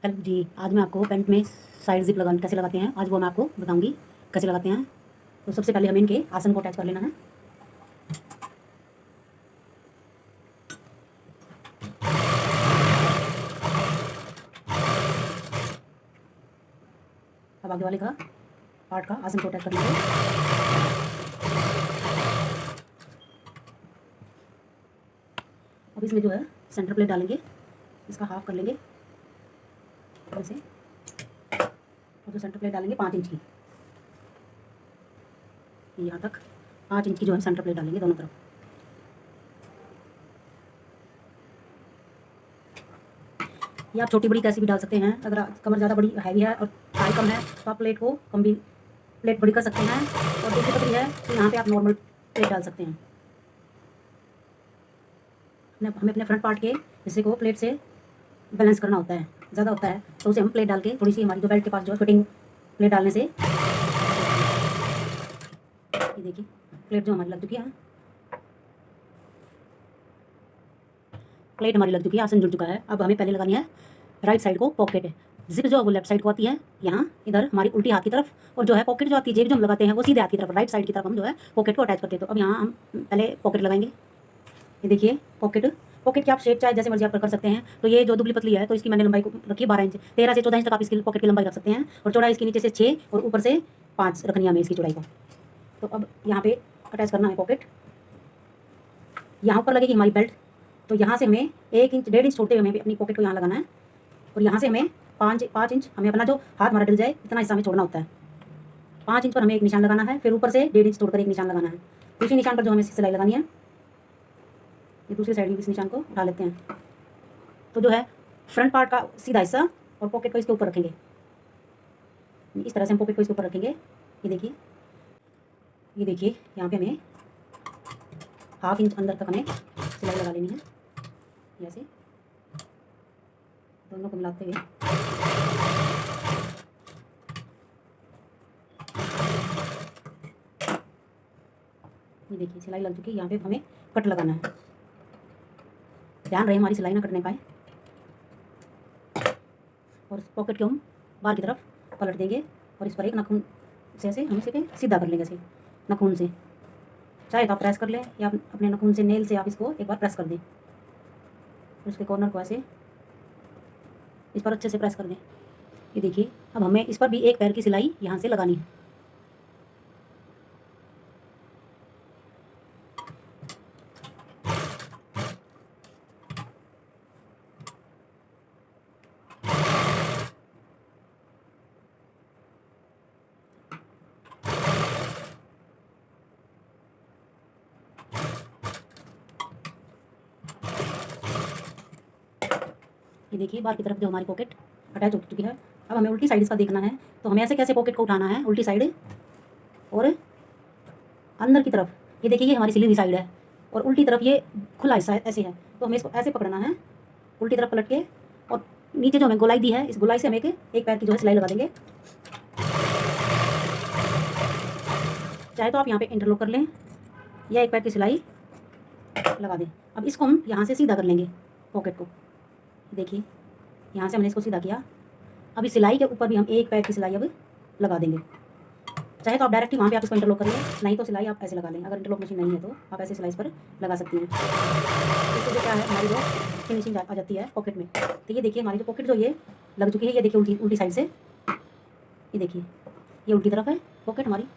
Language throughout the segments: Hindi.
हेलो जी, आज मैं आपको पैंट में साइड ज़िप लगाना कैसे लगाते हैं, आज वो मैं आपको बताऊंगी कैसे लगाते हैं। तो सबसे पहले हमें इनके आसन को अटैच कर लेना है। अब आगे वाले का पार्ट का आसन को अटैच कर लेंगे। अब इसमें जो है सेंटर प्लेट डालेंगे, इसका हाफ कर लेंगे ऐसे, और जो सेंटर प्लेट डालेंगे 5 इंच की, यहाँ तक 5 इंच की जो है सेंटर प्लेट डालेंगे दोनों तरफ। या आप छोटी बड़ी कैसी भी डाल सकते हैं। अगर कमर ज़्यादा बड़ी हैवी है और थाई कम है तो आप प्लेट को कम भी प्लेट बड़ी कर सकते हैं, और दूसरी पतली है तो यहाँ पे आप नॉर्मल प्लेट डाल सकते हैं। हमें अपने फ्रंट पार्ट के हिस्से को प्लेट से बैलेंस करना होता है, ज़्यादा होता है तो उसे हम प्लेट डाल के थोड़ी सी हमारी जो बेल्ट के पास जो फिटिंग प्लेट डालने से, ये देखिए प्लेट जो हमारी लग चुकी है, प्लेट हमारी लग चुकी है, आसन जुड़ चुका है। अब हमें पहले लगानी है राइट साइड को पॉकेट। जिप जो है वो लेफ्ट साइड को आती है, यहाँ इधर हमारी उल्टी हाथ की तरफ, और जो है पॉकेट जो आती है जेब जो हम लगाते हैं वो सीधे हाथ की तरफ, राइट साइड की तरफ हम जो है पॉकेट को अटैच करते हैं। तो अब यहाँ हम पहले पॉकेट लगाएंगे। ये देखिए पॉकेट की आप शेप चाहे जैसे मर्जी आप कर सकते हैं। तो ये जो दुबली पतली है तो इसकी मैंने लंबाई को रखी 12 इंच, 13 से 14 इंच तक आप इसकी पॉकेट की लंबाई रख सकते हैं, और चौड़ाई इसकी नीचे से 6 और ऊपर से 5 रखनी है हमें इसकी चौड़ाई को। तो अब यहाँ पे अटैच करना है पॉकेट, यहाँ ऊपर लगेगी हमारी बेल्ट, तो यहाँ से हमें 1 इंच 1.5 इंच छोड़ते हुए हमें अपनी पॉकेट को यहाँ लगाना है, और यहाँ से हमें 5 इंच हमें अपना जो हाथ हमारा डल जाए इतना हिस्सा हमें छोड़ना होता है। 5 इंच पर हमें एक निशान लगाना है, फिर ऊपर से 1.5 इंच छोड़कर एक निशान लगाना है। दूसरी निशान पर जो हमें सिलाई लगानी है, ये दूसरी साइड में इस निशान को उठा लेते हैं। तो जो है फ्रंट पार्ट का सीधा हिस्सा और पॉकेट को इसके ऊपर रखेंगे, इस तरह से हम पॉकेट को इसके ऊपर रखेंगे। ये देखिए यहाँ पे हमें 1/2 इंच अंदर तक हमें सिलाई लगा लेनी है, ऐसे दोनों को मिलाते हुए। ये देखिए सिलाई लग चुकी है, यहाँ पे हमें कट लगाना है, ध्यान रहे हमारी सिलाई ना कटने पाए। और पॉकेट को हम बाहर की तरफ पलट देंगे, और इस पर एक नाखून से ऐसे हम इसे सीधा कर लेंगे, ऐसे नाखून से, चाहे तो आप प्रेस कर लें या अपने नाखून से नेल से आप इसको एक बार प्रेस कर दें, उसके कॉर्नर को ऐसे इस पर अच्छे से प्रेस कर दें। ये देखिए अब हमें इस पर भी एक पैर की सिलाई यहाँ से लगानी है। ये देखिए बाहर की तरफ जो हमारी पॉकेट अटैच हो चुकी है। अब हमें उल्टी साइड इसका देखना है, तो हमें ऐसे कैसे पॉकेट को उठाना है उल्टी साइड, और अंदर की तरफ ये देखिए ये हमारी सिली हुई साइड है, और उल्टी तरफ ये खुला हिस्सा ऐसे है, तो हमें इसको ऐसे पकड़ना है उल्टी तरफ पलट के, और नीचे जो हमें गोलाई दी है इस गोलाई से हम एक पैर की जो है सिलाई लगा देंगे। चाहे तो आप यहाँ पे इंटरलॉक कर लें या एक पैर की सिलाई लगा दें। अब इसको हम यहाँ से सीधा कर लेंगे पॉकेट को, देखिए यहाँ से हमने इसको सीधा किया। अब इस सिलाई के ऊपर भी हम एक पैर की सिलाई अब लगा देंगे। चाहे तो आप डायरेक्ट ही वहाँ पे आप इसको इंटरलॉक कर लें, नहीं तो सिलाई आप ऐसे लगा लें। अगर इंटरलॉक मशीन नहीं है तो आप ऐसे सिलाई इस पर लगा सकती हैं। इससे जो क्या है हमारी जो फिनिशिंग आ जाती है पॉकेट में। तो ये देखिए हमारी जो पॉकेट जो ये लग चुकी है, ये देखिए उल्टी साइड से, ये देखिए ये उल्टी तरफ है पॉकेट हमारी,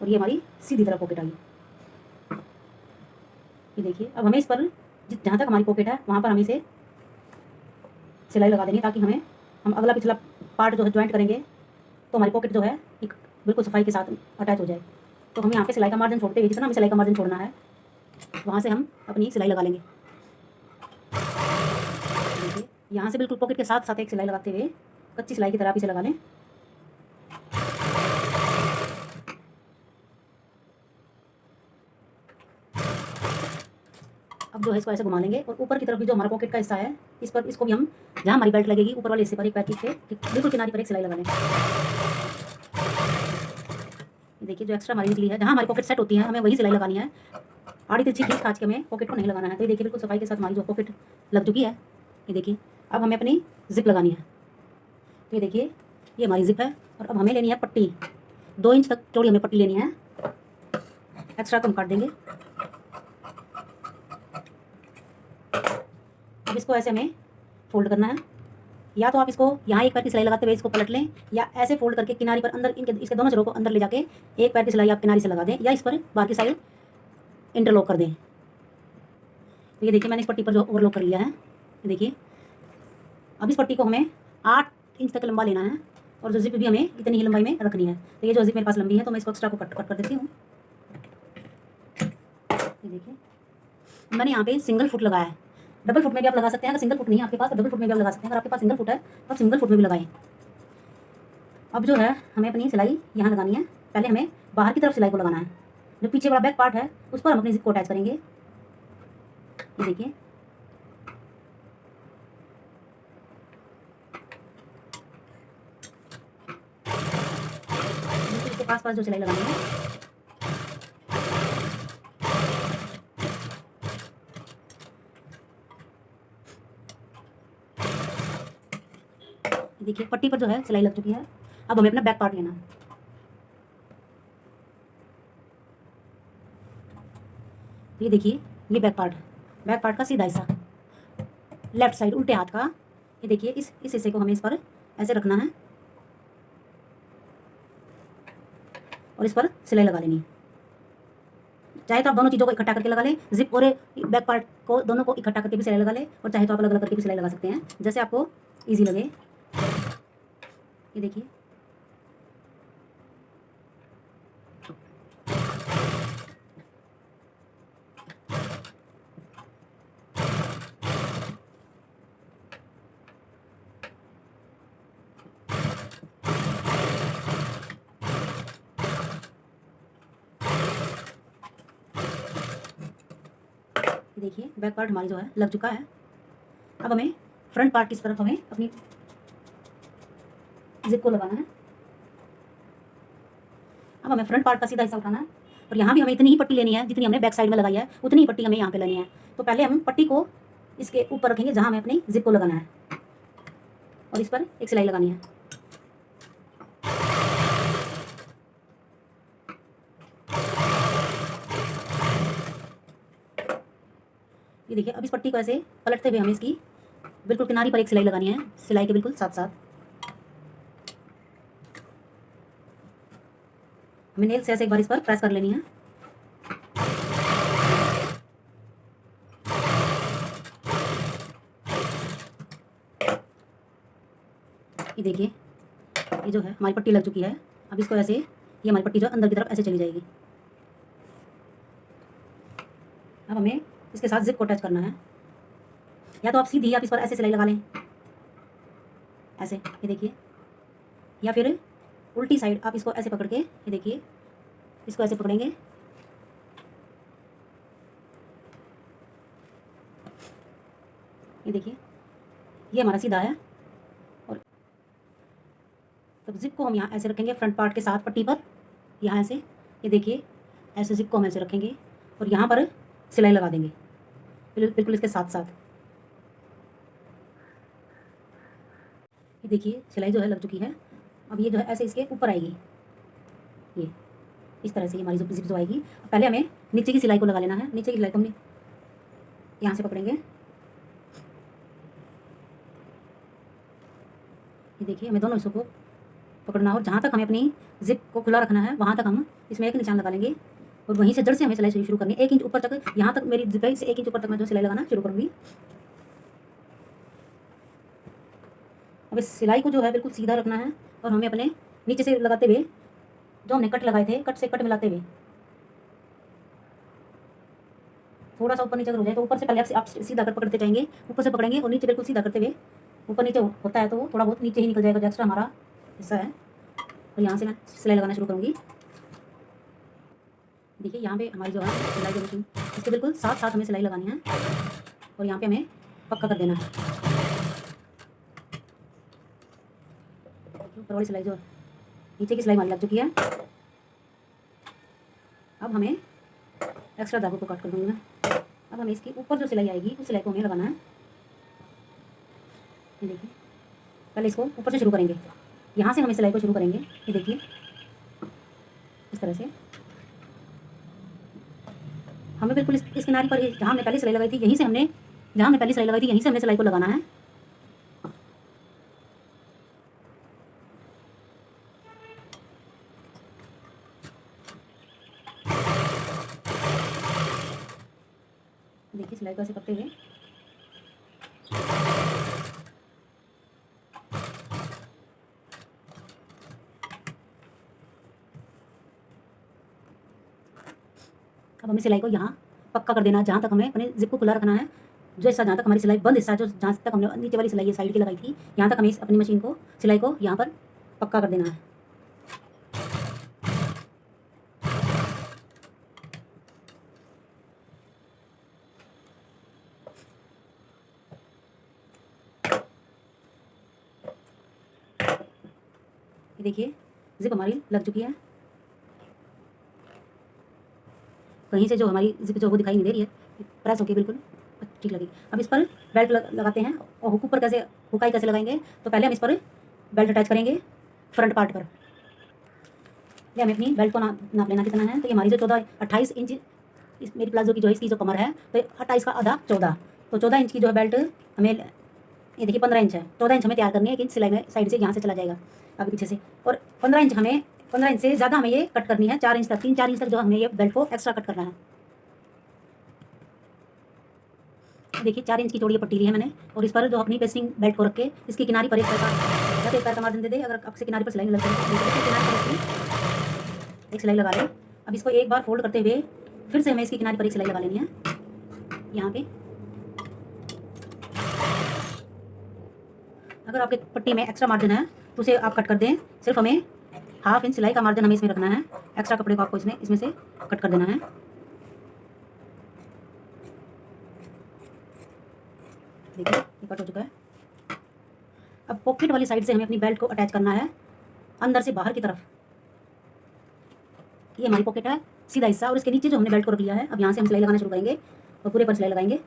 और ये हमारी सीधी तरफ पॉकेट आ गई। ये देखिए अब हमें इस पर जहाँ तक हमारी पॉकेट है वहाँ पर हमें इसे सिलाई लगा देंगे, ताकि हम अगला पिछला पार्ट जो है ज्वाइंट करेंगे तो हमारी पॉकेट जो है एक बिल्कुल सफाई के साथ अटैच हो जाए। तो हम यहाँ पे सिलाई का मार्जिन छोड़ते हुए, जितना हमें सिलाई का मार्जिन छोड़ना है वहाँ से हम अपनी सिलाई लगा लेंगे। देखिए यहाँ से बिल्कुल पॉकेट के साथ साथ एक सिलाई लगाते हुए कच्ची सिलाई की तरह इसे लगा लें। अब जो है इसको ऐसे घुमा लेंगे, और ऊपर की तरफ भी जो हमारा पॉकेट का हिस्सा है इस पर, इसको भी हम जहाँ हमारी बेल्ट लगेगी ऊपर वाले हिस्से पर एक पैर के बिल्कुल किनारे पर एक सिलाई लगा लें। देखिए जो एक्स्ट्रा हमारी निकली है, जहाँ हमारी पॉकेट सेट होती है हमें वही सिलाई लगानी है। आड़ी तिरछी खींच खाच के हमें पॉकेट को नहीं लगाना है। तो ये देखिए बिल्कुल सफाई के साथ हमारी जो पॉकेट लग चुकी है। ये देखिए अब हमें अपनी जिप लगानी है। तो ये देखिए ये हमारी जिप है। और अब हमें लेनी है पट्टी, 2 इंच तक चौड़ी हमें पट्टी लेनी है। एक्स्ट्रा को हम काट देंगे। अब इसको ऐसे हमें फोल्ड करना है। या तो आप इसको यहाँ एक पैर की सिलाई लगाते हुए इसको पलट लें, या ऐसे फोल्ड करके किनारी पर अंदर इनके इसके दोनों सिरों को अंदर ले जाके एक पैर की सिलाई आप किनारी से लगा दें, या इस पर बाहर की साइड इंटरलॉक कर दें। तो ये देखिए मैंने इस पट्टी पर जो ओवरलॉक कर लिया है। ये देखिए अब इस पट्टी को हमें 8 इंच तक लंबा लेना है, और जो जिप भी हमें इतनी ही लंबाई में रखनी है। तो ये जो जिप मेरे पास लंबी है तो मैं इसको एक्स्ट्रा को कट कर देती हूँ। ये देखिए मैंने यहाँ पे सिंगल फुट लगाया है। डबल फुट में भी आप लगा सकते हैं, अगर सिंगल फुट नहीं है आपके पास तो डबल फुट में भी आप लगा सकते हैं। अगर आपके पास सिंगल फुट है तो आप सिंगल फुट में भी लगाएं। अब जो है हमें अपनी सिलाई यहाँ लगानी है। पहले हमें बाहर की तरफ सिलाई को लगाना है, जो पीछे वाला बैक पार्ट है उस पर हम अपनी जिप को अटैच करेंगे। ये देखिए इसके पास पास जो सिलाई लगानी है। देखिए पट्टी पर जो है सिलाई लग चुकी है। अब हमें अपना बैक पार्ट लेना है। ये देखिए ये बैक पार्ट का सीधा हिस्सा, लेफ्ट साइड उल्टे हाथ का। ये देखिए इस हिस्से को हमें इस पर ऐसे रखना है और इस पर सिलाई लगा लेनी है। चाहे तो आप दोनों चीज़ों को इकट्ठा करके लगा लें, जिप और बैक पार्ट को दोनों को इकट्ठा करके भी सिलाई लगा लें, और चाहे तो आप अलग अलग करके भी सिलाई लगा सकते हैं, जैसे आपको ईजी लगे। ये देखिए देखिए बैक पार्ट हमारी जो है लग चुका है। अब हमें फ्रंट पार्ट की तरफ हमें अपनी जिप को लगाना है। अब हमें फ्रंट पार्ट का सीधा हिस्सा उठाना है, और यहाँ भी हमें इतनी ही पट्टी लेनी है जितनी हमने बैक साइड में लगाई है, उतनी ही पट्टी हमें यहाँ पे लेनी है। तो पहले हम पट्टी को इसके ऊपर रखेंगे जहाँ हमें अपनी जिप को लगाना है, और इस पर एक सिलाई लगानी है। ये देखिए अब इस पट्टी को ऐसे पलटते हुए हमें इसकी बिल्कुल किनारी पर एक सिलाई लगानी है, सिलाई के बिल्कुल साथ साथ। हमें नेल से ऐसे एक बार इस पर प्रेस कर लेनी है। ये देखिए ये जो है हमारी पट्टी लग चुकी है। अब इसको ऐसे, ये हमारी पट्टी जो अंदर की तरफ ऐसे चली जाएगी। अब हमें इसके साथ जिप को अटैच करना है, या तो आप सीधी आप इस पर ऐसे सिलाई लगा लें ऐसे, ये देखिए, या फिर उल्टी साइड आप इसको ऐसे पकड़ के, ये देखिए इसको ऐसे पकड़ेंगे। ये देखिए ये हमारा सीधा है। और तब जिप को हम यहाँ ऐसे रखेंगे फ्रंट पार्ट के साथ पट्टी पर, यहाँ ऐसे, ये देखिए ऐसे जिप को हम ऐसे रखेंगे और यहाँ पर सिलाई लगा देंगे बिल्कुल इसके साथ साथ। ये देखिए सिलाई जो है लग चुकी है। अब ये जो है ऐसे इसके ऊपर आएगी, ये इस तरह से हमारी जो जिप जो आएगी। पहले हमें नीचे की सिलाई को लगा लेना है। नीचे की सिलाई को हमने यहाँ से पकड़ेंगे। ये देखिए हमें दोनों हिस्सों को पकड़ना, और जहाँ तक हमें अपनी जिप को खुला रखना है वहाँ तक हम इसमें एक निशान लगा लेंगे, और वहीं से जड़ से हमें सिलाई शुरू करनी है। 1 इंच ऊपर तक, यहाँ तक मेरी जिप है, से 1 इंच ऊपर तक मैं जो सिलाई लगाना शुरू करूँगी। अब इस सिलाई को जो है बिल्कुल सीधा रखना है, और हमें अपने नीचे से लगाते हुए जो हमने कट लगाए थे, कट से कट मिलाते हुए थोड़ा सा ऊपर नीचे हो जाए तो ऊपर से पहले आप सीधा कट पकड़ते जाएंगे, ऊपर से पकड़ेंगे और नीचे बिल्कुल सीधा करते हुए, ऊपर नीचे होता है तो थोड़ा बहुत नीचे ही निकल जाएगा जो एक्स्ट्रा हमारा हिस्सा है। और यहाँ से मैं सिलाई लगाना शुरू करूँगी। देखिए यहाँ पे हमारी जो है सिलाई की मशीन, इसके बिल्कुल साथ साथ हमें सिलाई लगानी है, और यहाँ पे हमें पक्का कर देना है। ऊपर वाली सिलाई जो नीचे की सिलाई हमारी लग चुकी है। अब हमें एक्स्ट्रा धागों को काट कर दूँगी मैं। अब हमें इसके ऊपर जो सिलाई आएगी उस सिलाई को हमें लगाना है। ये देखिए पहले इसको ऊपर से शुरू करेंगे, यहाँ से हमें सिलाई को शुरू करेंगे। ये देखिए इस तरह से हमें बिल्कुल इस किनारे पर जहाँ हमने पहले सिलाई लगाई थी, यहीं से हमने जहाँ हमने पहले सिलाई लगाई थी यहीं से हमने सिलाई को लगाना है। देखिए सिलाई को ऐसे करते हुए अब हमें सिलाई को यहाँ पक्का कर देना है, जहाँ तक हमें अपने जिप को खुला रखना है। जो हिस्सा जहाँ तक हमारी सिलाई बंद हिस्सा, जो जहाँ तक हमने नीचे वाली सिलाई साइड की लगाई थी, यहाँ तक हमें अपनी मशीन को सिलाई को यहाँ पर पक्का कर देना है। ये देखिए जिप हमारी लग चुकी है, कहीं से जो हमारी जिप जो वो दिखाई नहीं दे रही है, प्रेस होके बिल्कुल ठीक लगेगी। अब इस पर बेल्ट लगाते हैं, और हुक पर कैसे हुकाई कैसे लगाएंगे, तो पहले हम इस पर बेल्ट अटैच करेंगे फ्रंट पार्ट पर। ये हमें अपनी बेल्ट को नाप लेना कितना है। तो ये हमारी जो 28 इंच इस मेरी प्लाजो की जो है इसकी जो कमर है, तो 28 का आधा 14, तो 14 इंच की जो है बेल्ट हमें, ये देखिए 15 इंच है, 14 इंच हमें तैयार करनी है। 1 इंच सिलाई में साइड से यहाँ से चला जाएगा आगे पीछे से, और 15 इंच हमें 15 इंच से ज़्यादा हमें ये कट करनी है, 4 इंच तक, 3-4 इंच तक जो हमें ये बेल्ट को एक्स्ट्रा कट करना है। देखिए 4 इंच की चौड़ी पट्टी ली है मैंने, और इस पर जो अपनी पेस्टिंग बेल्ट को रख के इसकी किनारी पर एक पैर का मार्जिन दे दे। अगर आपसे किनारे पर सिलाई लग जाए एक सिलाई लगा लें। अब इसको एक बार फोल्ड करते हुए फिर से हमें इसकी किनारे पर एक सिलाई लगा लेनी है यहाँ पे। अगर आपके पट्टी में एक्स्ट्रा मार्जिन है तो उसे आप कट कर दें। सिर्फ हमें 1/2 इंच सिलाई का मार्जिन हमें इसमें रखना है, एक्स्ट्रा कपड़े को आपको इसमें से कट कर देना है। देखिए ये कट हो चुका है। अब पॉकेट वाली साइड से हमें अपनी बेल्ट को अटैच करना है अंदर से बाहर की तरफ। ये हमारी पॉकेट है सीधा हिस्सा, और इसके नीचे जो हमने बेल्ट को रख लिया है, अब यहाँ से हम सिलाई लगाना शुरू करेंगे और पूरे पर सिलाई लगाएंगे।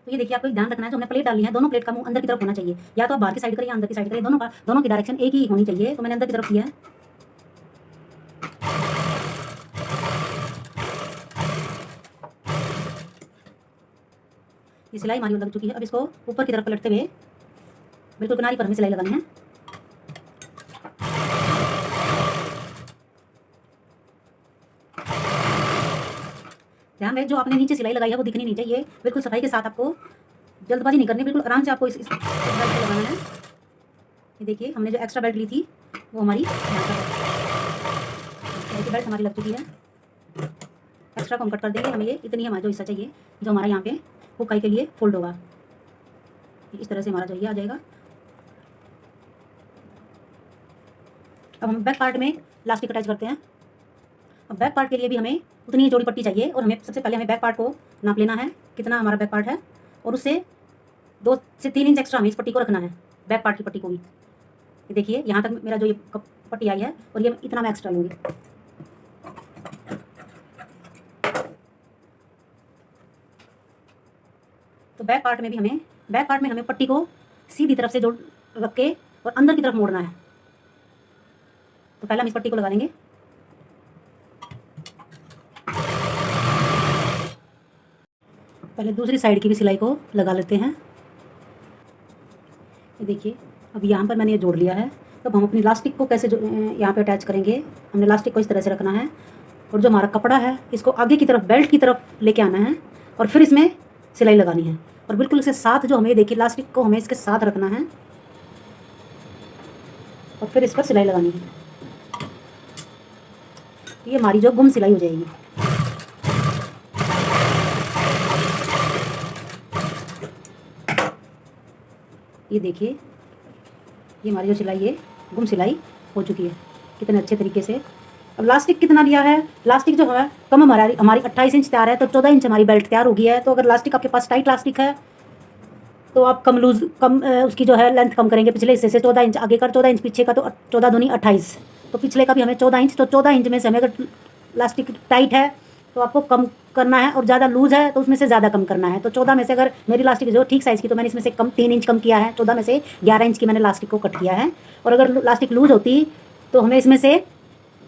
तो ये देखिए आपको ध्यान रखना है, जो हमने प्लेट डाली है दोनों प्लेट का मुंह अंदर की तरफ होना चाहिए, या तो आप बाहर की साइड करें या अंदर की साइड करें, दोनों की डायरेक्शन एक ही होनी चाहिए। तो मैंने अंदर की तरफ किया है। ये सिलाई हमारी लग चुकी है। अब इसको ऊपर की तरफ पलटते हुए बिल्कुल किनारी पर हमें सिलाई लगानी है। ध्यान रहे जो आपने नीचे सिलाई लगाई है वो दिखनी नहीं चाहिए, बिल्कुल सफाई के साथ, आपको जल्दबाजी नहीं करनी, बिल्कुल आराम से आपको इस बेल्ट को लगाना है। ये देखिए हमने जो एक्स्ट्रा बेल्ट ली थी वो हमारी देखिए बेल्ट हमारी लग चुकी है। एक्स्ट्रा को हम कट कर देंगे, हमें ये इतनी हमारा जो हिस्सा चाहिए जो हमारा यहाँ पे हुकाई के लिए फोल्ड होगा, इस तरह से हमारा जो ये आ जाएगा। अब हम बैक पार्ट में लास्टिक अटैच करते हैं। अब बैक पार्ट के लिए भी हमें उतनी ही चौड़ी पट्टी चाहिए, और हमें सबसे पहले हमें बैक पार्ट को नाप लेना है कितना हमारा बैक पार्ट है, और उससे 2 से 3 इंच एक्स्ट्रा हमें इस पट्टी को रखना है, बैक पार्ट की पट्टी को भी। ये देखिए यहाँ तक मेरा जो ये पट्टी आई है, और ये इतना मैं एक्स्ट्रा लूँगी। तो बैक पार्ट में हमें पट्टी को सीधी तरफ से जोड़ रख के और अंदर की तरफ मोड़ना है। तो पहले हम इस पट्टी को लगा लेंगे। पहले दूसरी साइड की भी सिलाई को लगा लेते हैं। ये देखिए अब यहाँ पर मैंने ये जोड़ लिया है। तो अब हम अपनी लास्टिक को कैसे यहाँ पे अटैच करेंगे। हमने लास्टिक को इस तरह से रखना है, और जो हमारा कपड़ा है इसको आगे की तरफ बेल्ट की तरफ लेके आना है, और फिर इसमें सिलाई लगानी है। और बिल्कुल इसके साथ जो हमें देखिए लास्टिक को हमें इसके साथ रखना है, और फिर इस पर सिलाई लगानी है। ये हमारी जो गुम सिलाई हो जाएगी। ये देखिए ये हमारी जो सिलाई है गुम सिलाई हो चुकी है कितने अच्छे तरीके से। अब लास्टिक कितना लिया है, लास्टिक जो है कम हमारी 28 इंच तैयार है, तो 14 इंच हमारी बेल्ट तैयार हो गई है। तो अगर लास्टिक आपके पास टाइट लास्टिक है तो आप कम उसकी जो है लेंथ कम करेंगे पिछले हिस्से से। 14 इंच आगे का, 14 इंच पीछे का, तो 14 दूनी 28, तो पिछले का भी हमें 14 इंच। तो 14 इंच में से हमें अगर लास्टिक टाइट है तो आपको कम करना है और ज़्यादा लूज़ है तो उसमें से ज़्यादा कम करना है। तो 14 में से अगर मेरी लास्टिक जो ठीक साइज़ की तो मैंने इसमें से कम 3 इंच कम किया है, 14 में से 11 इंच की मैंने लास्टिक को कट किया है। और अगर लास्टिक लूज़ होती तो हमें इसमें से,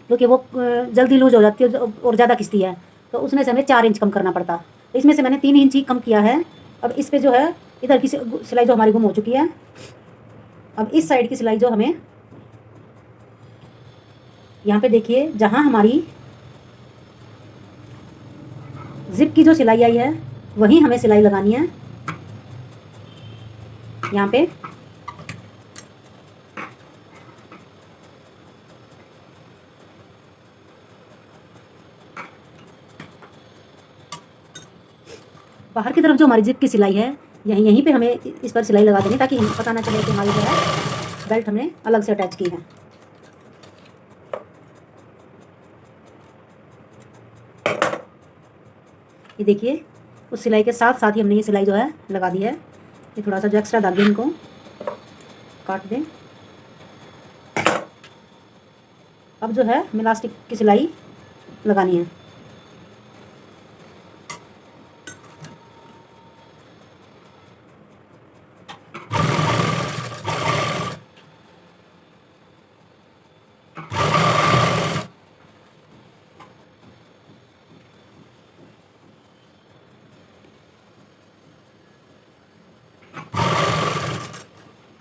क्योंकि वो जल्दी लूज़ हो जाती है और ज़्यादा खिंचती है, तो उसमें से हमें 4 इंच कम करना पड़ता। तो इसमें से मैंने 3 इंच ही कम किया है। अब इस पर जो है इधर की सिलाई जो हमारी गुम हो चुकी है, अब इस साइड की सिलाई जो हमें यहाँ पे देखिए, जहाँ हमारी जिप की जो सिलाई आई है वहीं हमें सिलाई लगानी है यहाँ पे। बाहर की तरफ जो हमारी जिप की सिलाई है यहीं पे हमें इस पर सिलाई लगा देनी, ताकि पता ना चले कि हमारी जो है बेल्ट हमने अलग से अटैच की है। ये देखिए, उस सिलाई के साथ साथ ही हमने ये सिलाई जो है लगा दी है। ये थोड़ा सा जो एक्स्ट्रा डाल दें, इनको काट दें। अब जो है हमें इलास्टिक की सिलाई लगानी है।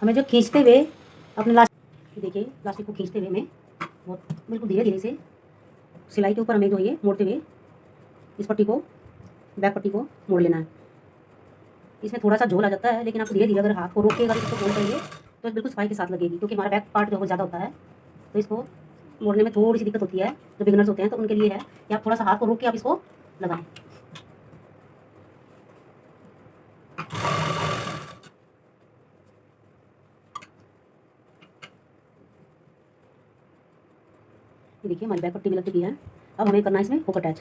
हमें जो खींचते हुए अपने लास्टिक, देखिए प्लास्टिक को खींचते हुए हमें बहुत बिल्कुल धीरे धीरे से सिलाई के ऊपर हमें जो ये मोड़ते हुए इस पट्टी को, बैक पट्टी को मोड़ लेना है। इसमें थोड़ा सा झोल आ जाता है, लेकिन आप धीरे धीरे अगर हाथ को रोक के अगर इसको फोल्ड करेंगे तो बिल्कुल सफाई के साथ लगेगी, क्योंकि हमारा बैक पार्ट जो है ज़्यादा होता है, तो इसको मोड़ने में थोड़ी सी दिक्कत होती है। जो बिगनर्स होते हैं तो उनके लिए है कि आप थोड़ा सा हाथ को रोक के आप इसको लगाएं। ये देखिए हमारी बैक पट्टी भी लग चुकी है। अब हमें करना है इसमें हुक अटैच।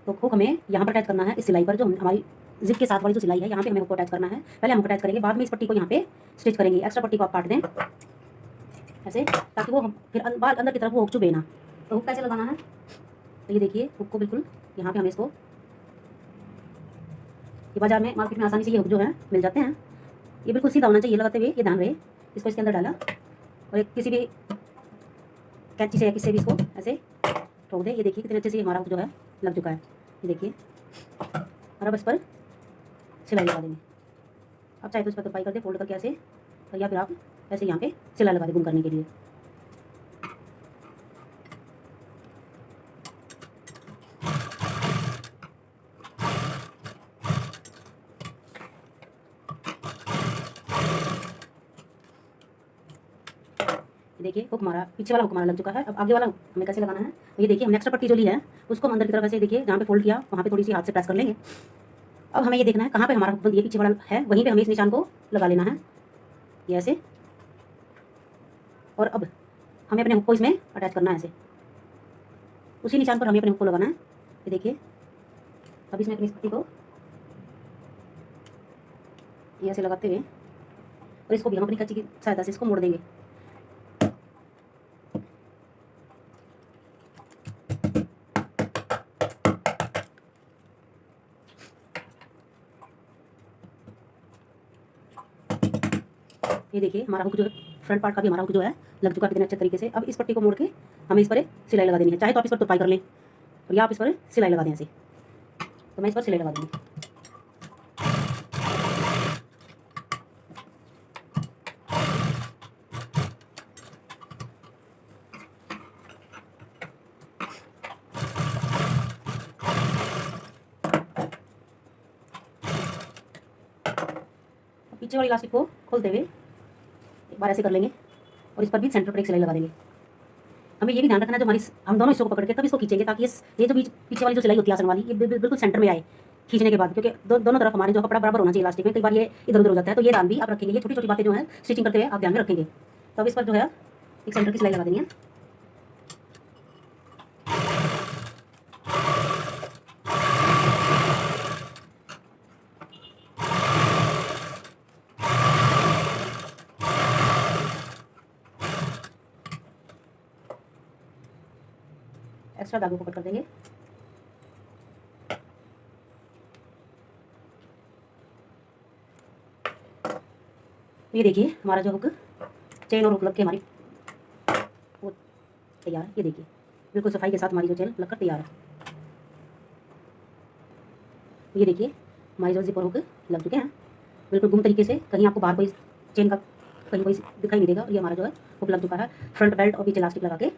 तो हुक हमें यहाँ पर अटैच करना है, इस सिलाई पर जो हमारी जिप के साथ वाली जो सिलाई है यहाँ पे हमें हुक अटैच करना है। पहले हम हुक अटैच करेंगे, बाद में इस पट्टी को यहाँ पे स्टिच करेंगे। एक्स्ट्रा पट्टी को आप काट दें ऐसे, ताकि वो हम फिर अंदर की तरफ वो हुक चुभे ना। तो हुक कैसे लगाना है, तो ये देखिए हुक को बिल्कुल यहाँ पे हमें इसको, ये बाजार में मार्केट में आसानी से ये हुक जो है मिल जाते हैं। ये बिल्कुल सीधा होना चाहिए लगाते हुए, ये ध्यान रहे। इसको इसके अंदर डाला और एक किसी भी कैंची से या किसी भी इसको ऐसे ठोक दे। ये देखिए कितने अच्छे से हमारा हुक जो है लग चुका है। ये देखिए, और अब इस पर सिलाई लगा देंगे। आप चाहे तो इस पर तुरपाई कर दे फोल्ड करके ऐसे, और या फिर आप ऐसे यहाँ पे सिलाई लगा दे गुम करने के लिए। देखिए हुक हमारा, पीछे वाला हुक हमारा लग चुका है। अब आगे वाला हमें कैसे लगाना है, तो ये देखिए हमने एक्स्ट्रा पट्टी जो ली है उसको हम अंदर की तरफ ऐसे, देखिए जहाँ पे फोल्ड किया वहाँ पे थोड़ी सी हाथ से प्रेस कर लेंगे। अब हमें ये देखना है कहाँ पे हमारा हुक बंद, ये पीछे वाला है वहीं पे हमें इस निशान को लगा लेना है, ये ऐसे। और अब हमें अपने हुक को इसमें अटैच करना है ऐसे, उसी निशान पर हमें अपने हुक को लगाना है। ये देखिए, अब इसमें अपनी पट्टी को ये ऐसे लगाते हुए, और इसको भी हम अपनी कच्ची की सहायता से इसको मोड़ देंगे। ये देखिए हमारा हुक जो है, फ्रंट पार्ट का भी हमारा हुक जो है लग चुका है कितने अच्छे तरीके से। अब इस पट्टी को मोड़ के हमें इस पर सिलाई लगा देनी है। चाहे तो आप इस पर तुरपाई कर लें और या आप इस पर सिलाई लगा दें ऐसे। तो मैं इस पर सिलाई लगा दूँगी। पीछे वाली इलास्टिक को खोलते हुए एक बार ऐसे कर लेंगे और इस पर भी सेंटर पर एक सिलाई लगा देंगे। हमें ये भी ध्यान रखना है जो हमारी, हम दोनों हिस्सों को पकड़ के तब इसको खींचेंगे, ताकि ये जो पीछे वाली जो सिलाई होती है आसन वाली, ये बिल्कुल सेंटर में आए खींचने के बाद, क्योंकि दोनों तरफ हमारे जो कपड़ा बराबर होना चाहिए इलास्टिक में। कई बार ये इधर उधर हो जाता है, तो ये ध्यान भी आप रखेंगे। ये छोटी छोटी बातें जो है स्टिचिंग करते हुए आप ध्यान में रखेंगे। तो अब इस पर जो है एक सेंटर की सिलाई लगा देनी है। एक्स्ट्रा धागों को कट कर देंगे। ये देखिए हमारा जो हुक चेन और हुक लग के हमारी वो तैयार है। ये देखिए बिल्कुल सफाई के साथ हमारी जो चेन लगकर तैयार है। ये देखिए हमारी जो जिपर हुक लग चुके हैं बिल्कुल गुम तरीके से, कहीं आपको बाहर कोई चेन का कहीं कोई दिखाई नहीं देगा। और ये हमारा जो है हुक लग चुका है फ्रंट बेल्ट और पीछे इलास्टिक लगा के।